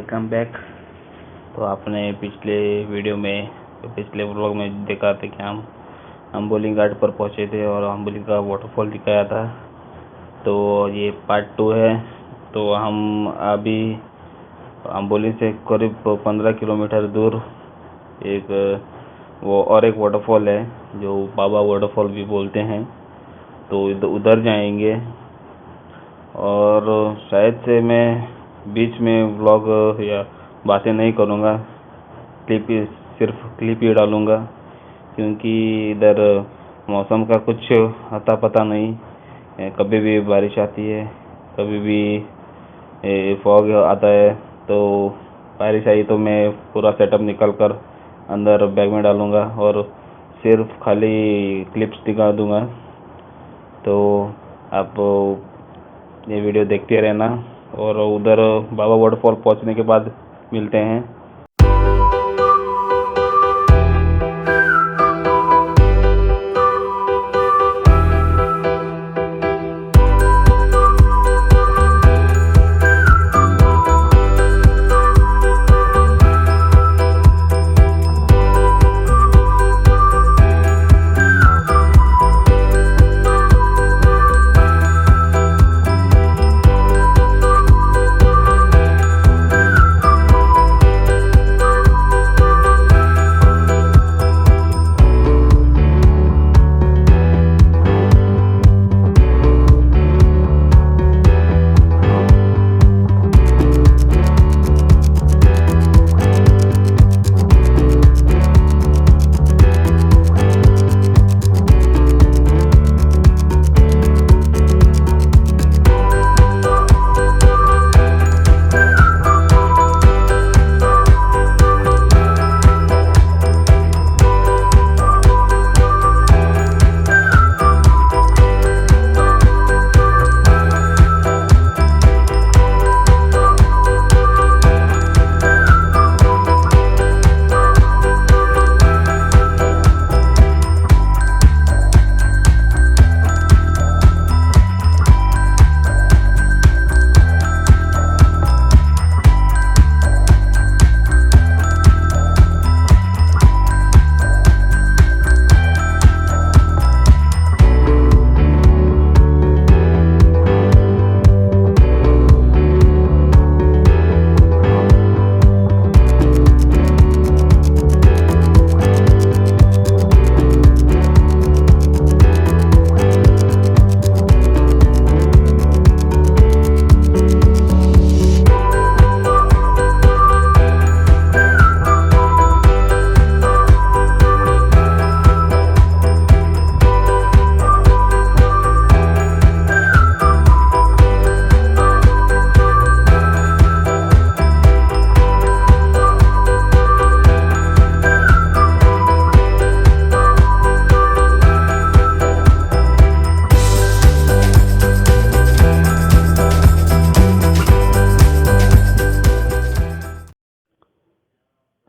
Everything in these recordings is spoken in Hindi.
Welcome back. तो आपने पिछले व्लॉग में देखा था कि हम अम्बोली घाट पर पहुंचे थे और अम्बोली का वाटरफॉल दिखाया था। तो ये पार्ट 2 है। तो हम अभी अम्बोली से करीब 15 किलोमीटर दूर एक वाटरफॉल है जो बाबा वाटरफॉल भी बोलते हैं। तो उधर जाएंगे और शायद से मैं बीच में व्लॉग या बातें नहीं करूँगा, सिर्फ क्लिप ही डालूँगा, क्योंकि इधर मौसम का कुछ अता पता नहीं। कभी भी बारिश आती है, कभी भी फॉग आता है। तो बारिश आई तो मैं पूरा सेटअप निकल कर अंदर बैग में डालूँगा और सिर्फ खाली क्लिप्स दिखा दूँगा। तो आप ये वीडियो देखते रहना और उधर बाबा वाटरफॉल पहुंचने के बाद मिलते हैं।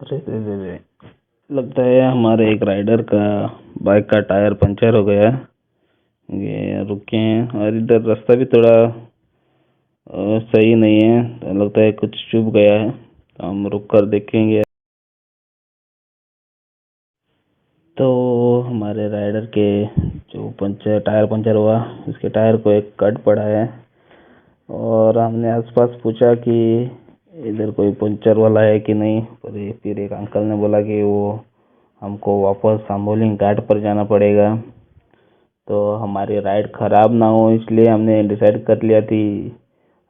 अरे लगता है हमारे एक राइडर का बाइक का टायर पंचर हो गया। ये रुके हैं और इधर रास्ता भी थोड़ा सही नहीं है, तो लगता है कुछ चुभ गया है। तो हम रुक कर देखेंगे। तो हमारे राइडर के जो टायर पंचर हुआ, उसके टायर को एक कट पड़ा है और हमने आसपास पूछा कि इधर कोई पंचर वाला है कि नहीं। फिर एक अंकल ने बोला कि वो हमको वापस अम्बोली घाट पर जाना पड़ेगा। तो हमारी राइड ख़राब ना हो इसलिए हमने डिसाइड कर लिया थी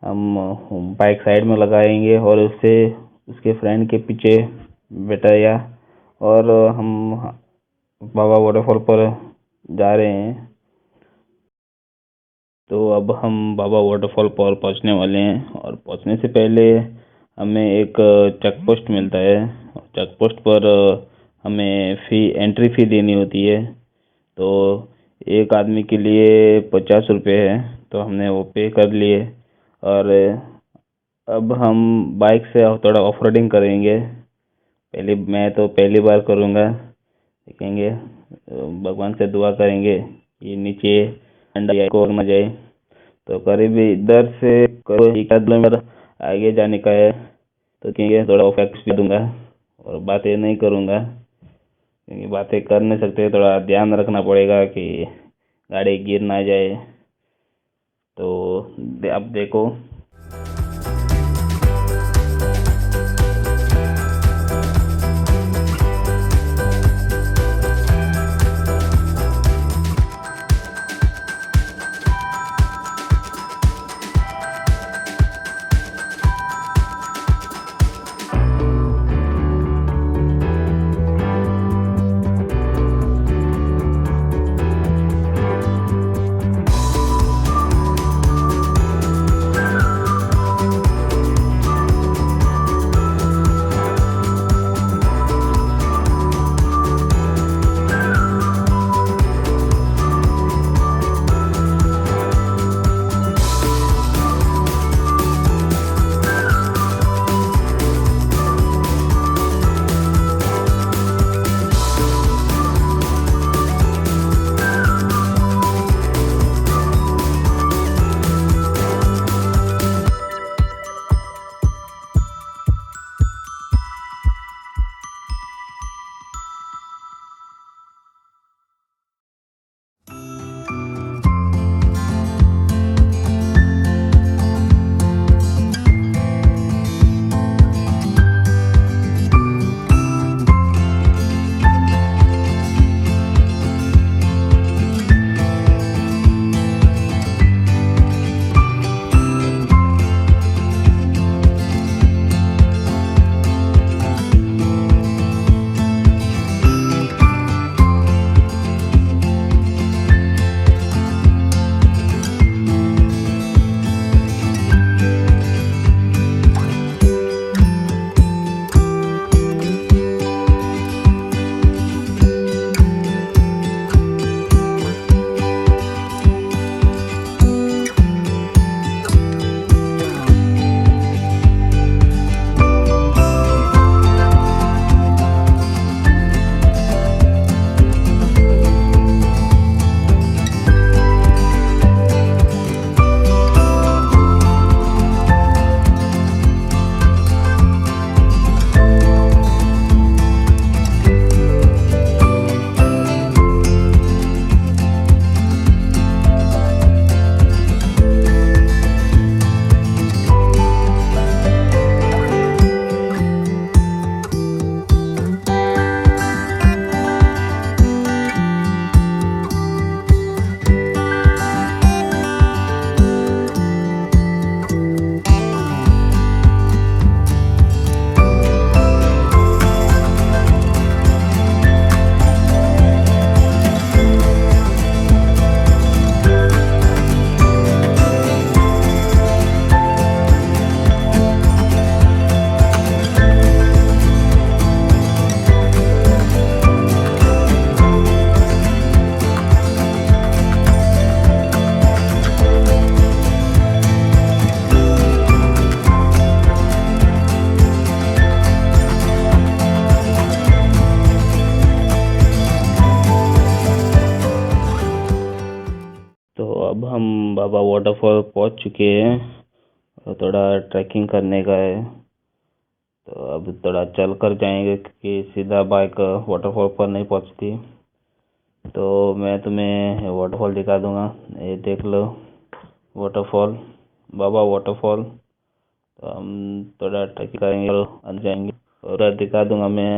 हम बाइक साइड में लगाएंगे और उसके फ्रेंड के पीछे बैठाया और हम बाबा वाटरफॉल पर जा रहे हैं। तो अब हम बाबा वाटरफॉल पर पहुंचने वाले हैं और पहुंचने से पहले हमें एक चेक पोस्ट मिलता है। चेक पोस्ट पर हमें एंट्री फ़ी देनी होती है। तो एक आदमी के लिए 50 रुपये है, तो हमने वो पे कर लिए। और अब हम बाइक से थोड़ा ऑफ रोडिंग करेंगे। मैं तो पहली बार करूँगा, देखेंगे। भगवान से दुआ करेंगे ये नीचे को न जाए। तो करीब इधर से 1 किलोमीटर आगे जाने का है। तो क्योंकि थोड़ा फैक्ट्स भी दूंगा और बातें नहीं करूँगा, क्योंकि बातें कर नहीं सकते, थोड़ा ध्यान रखना पड़ेगा कि गाड़ी गिर ना जाए। तो अब देखो, तो अब हम बाबा वाटरफॉल पहुंच चुके हैं और थोड़ा ट्रैकिंग करने का है। तो अब थोड़ा चल कर जाएंगे, क्योंकि सीधा बाइक वाटरफॉल पर नहीं पहुंचती। तो मैं तुम्हें वाटरफॉल दिखा दूंगा, ये देख लो वाटरफॉल, बाबा वाटरफॉल। तो हम थोड़ा ट्रैकिंग करेंगे और अंदर जाएंगे और दिखा दूंगा मैं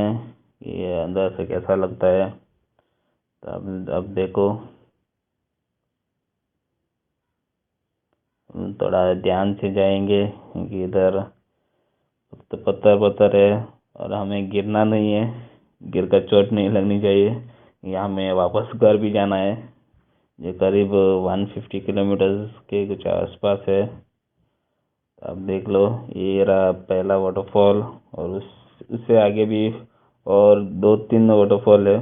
ये अंदर से कैसा लगता है। तो अब देखो, थोड़ा ध्यान से जाएंगे, क्योंकि इधर तो पत्थर पत्थर है और हमें गिरना नहीं है, गिर कर चोट नहीं लगनी चाहिए। यहाँ हमें वापस घर भी जाना है, जो करीब 150 किलोमीटर के कुछ आसपास है। अब देख लो, ये रहा पहला वाटरफॉल और उससे आगे भी और 2-3 वाटरफॉल है।